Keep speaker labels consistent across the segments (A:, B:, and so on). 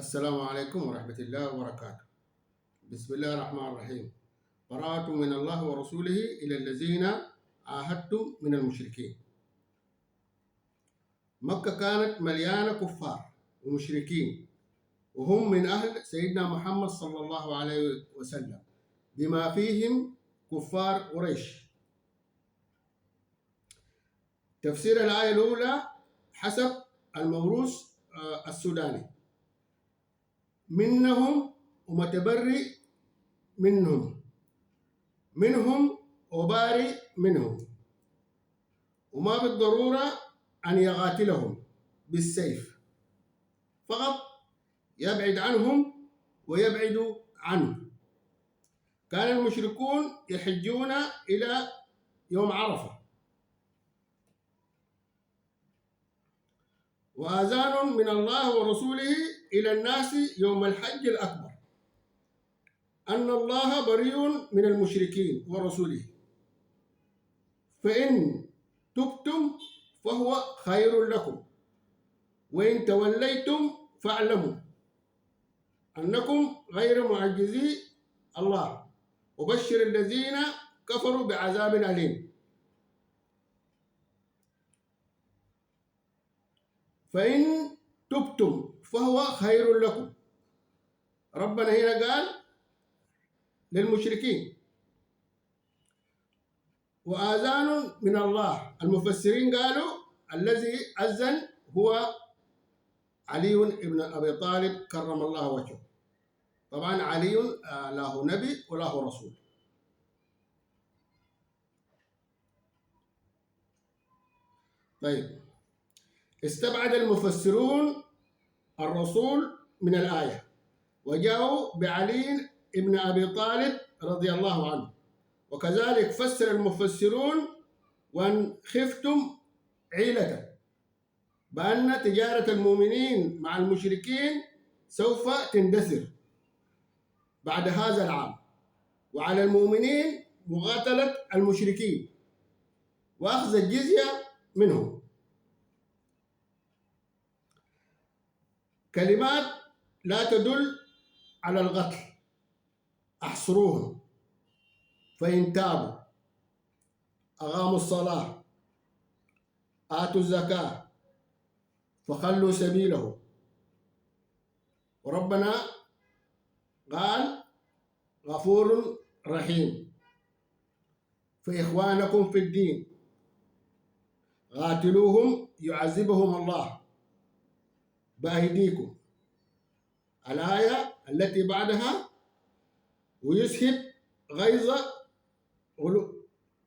A: السلام عليكم ورحمة الله وبركاته. بسم الله الرحمن الرحيم. براءة من الله ورسوله إلى الذين عاهدتم من المشركين. مكة كانت مليانة كفار ومشركين، وهم من أهل سيدنا محمد صلى الله عليه وسلم، بما فيهم كفار قريش. تفسير الآية الأولى حسب الموروث السوداني: منهم ومتبرئ منهم وبارئ منهم، وما بالضرورة أن يقاتلهم بالسيف، فقط يبعد عنهم ويبعد عنه. كان المشركون يحجون إلى يوم عرفة، وآذان من الله ورسوله إلى الناس يوم الحج الأكبر أن الله بريء من المشركين ورسوله، فإن تبتم فهو خير لكم، وإن توليتم فاعلموا أنكم غير معجزي الله، وبشر الذين كفروا بعذاب أليم. فإن تبتم فهو خير لكم، ربنا هنا قال للمشركين، وآذان من الله. المفسرين قالوا الذي أذن هو علي بن أبي طالب كرم الله وجهه. طبعا علي له نبي وله رسول. طيب، استبعد المفسرون الرسول من الآية وجاءوا بعلي بن أبي طالب رضي الله عنه، وكذلك فسر المفسرون: وأن خفتم عيلة، بأن تجارة المؤمنين مع المشركين سوف تندثر بعد هذا العام، وعلى المؤمنين مقاتلة المشركين وأخذ الجزية منهم. كلمات لا تدل على القتل: احصروهم، فإن تابوا، أقاموا الصلاة، آتوا الزكاة، فخلوا سبيله. وربنا قال غفور رحيم. فإخوانكم في الدين قاتلوهم يعذبهم الله بأيديكم. الآية التي بعدها: ويسحب غيظ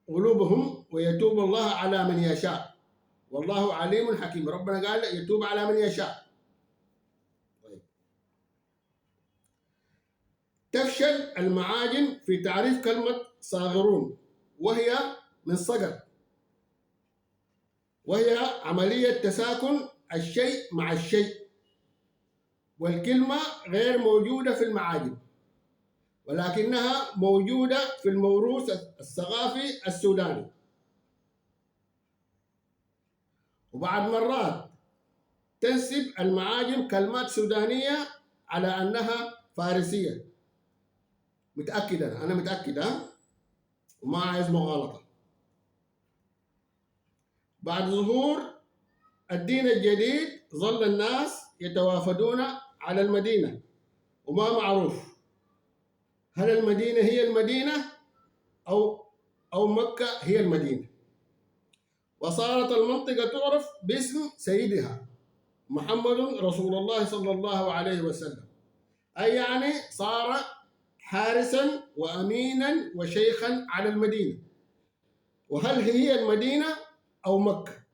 A: قلوبهم ويتوب الله على من يشاء والله عليم حكيم. ربنا قال يتوب على من يشاء. طيب. تفشل المعاجم في تعريف كلمة صاغرون، وهي من صقر، وهي عملية تساكن الشيء مع الشيء، والكلمة غير موجودة في المعاجم، ولكنها موجودة في الموروث الثقافي السوداني. وبعض مرات تنسب المعاجم كلمات سودانية على أنها فارسية. أنا متأكد وما عايز مغالطة. بعد ظهور الدين الجديد ظل الناس يتوافدون على المدينة، وما معروف هل المدينة هي المدينة أو مكة هي المدينة. وصارت المنطقة تعرف باسم سيدها محمد رسول الله صلى الله عليه وسلم، أي يعني صار حارسا وأمينا وشيخا على المدينة. وهل هي المدينة أو مكة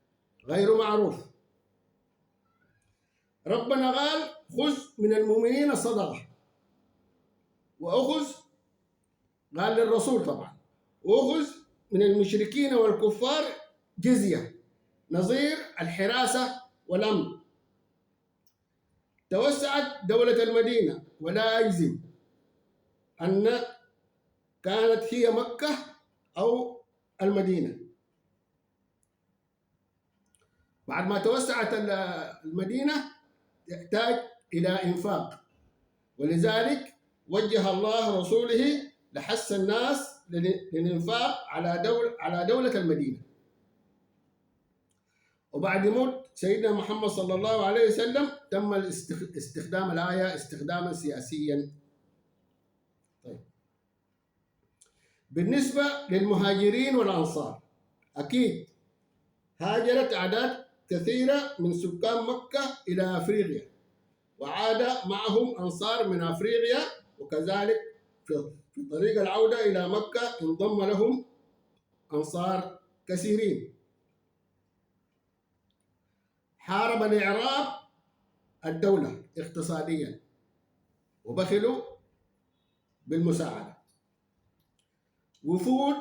A: غير معروف. ربنا قال خذ من المؤمنين صدقة، وأخذ قال للرسول طبعا، وأخذ من المشركين والكفار جزية نظير الحراسة والأمن. توسعت دولة المدينة، ولا أجزم أن كانت هي مكة أو المدينة. بعد ما توسعت المدينة تحتاج إلى إنفاق، ولذلك وجه الله رسوله لحث الناس للإنفاق على دولة المدينة. وبعد موت سيدنا محمد صلى الله عليه وسلم تم استخدام الآية استخداما سياسيا. طيب، بالنسبة للمهاجرين والأنصار، أكيد هاجرت أعداد كثيرة من سكان مكة إلى أفريقيا، وعاد معهم أنصار من أفريقيا، وكذلك في طريق العودة إلى مكة انضم لهم أنصار كثيرين. حارب الإعراب الدولة اقتصاديا وبخلوا بالمساعدة. وفود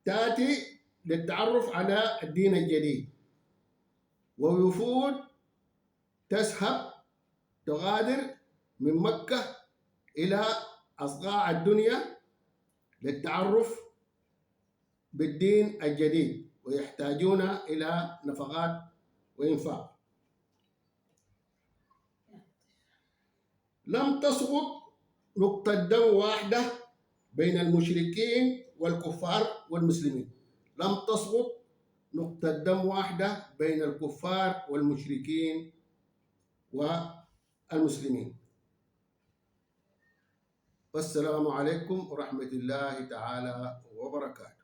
A: تأتي للتعرف على الدين الجديد، ووفود تذهب تغادر من مكة إلى أصقاع الدنيا للتعرف بالدين الجديد، ويحتاجون إلى نفقات وإنفاق. لم تسقط نقطة دم واحدة بين المشركين والكفار والمسلمين. لم تسقط نقطة دم واحدة بين الكفار والمشركين والمسلمين. والسلام عليكم ورحمة الله تعالى وبركاته.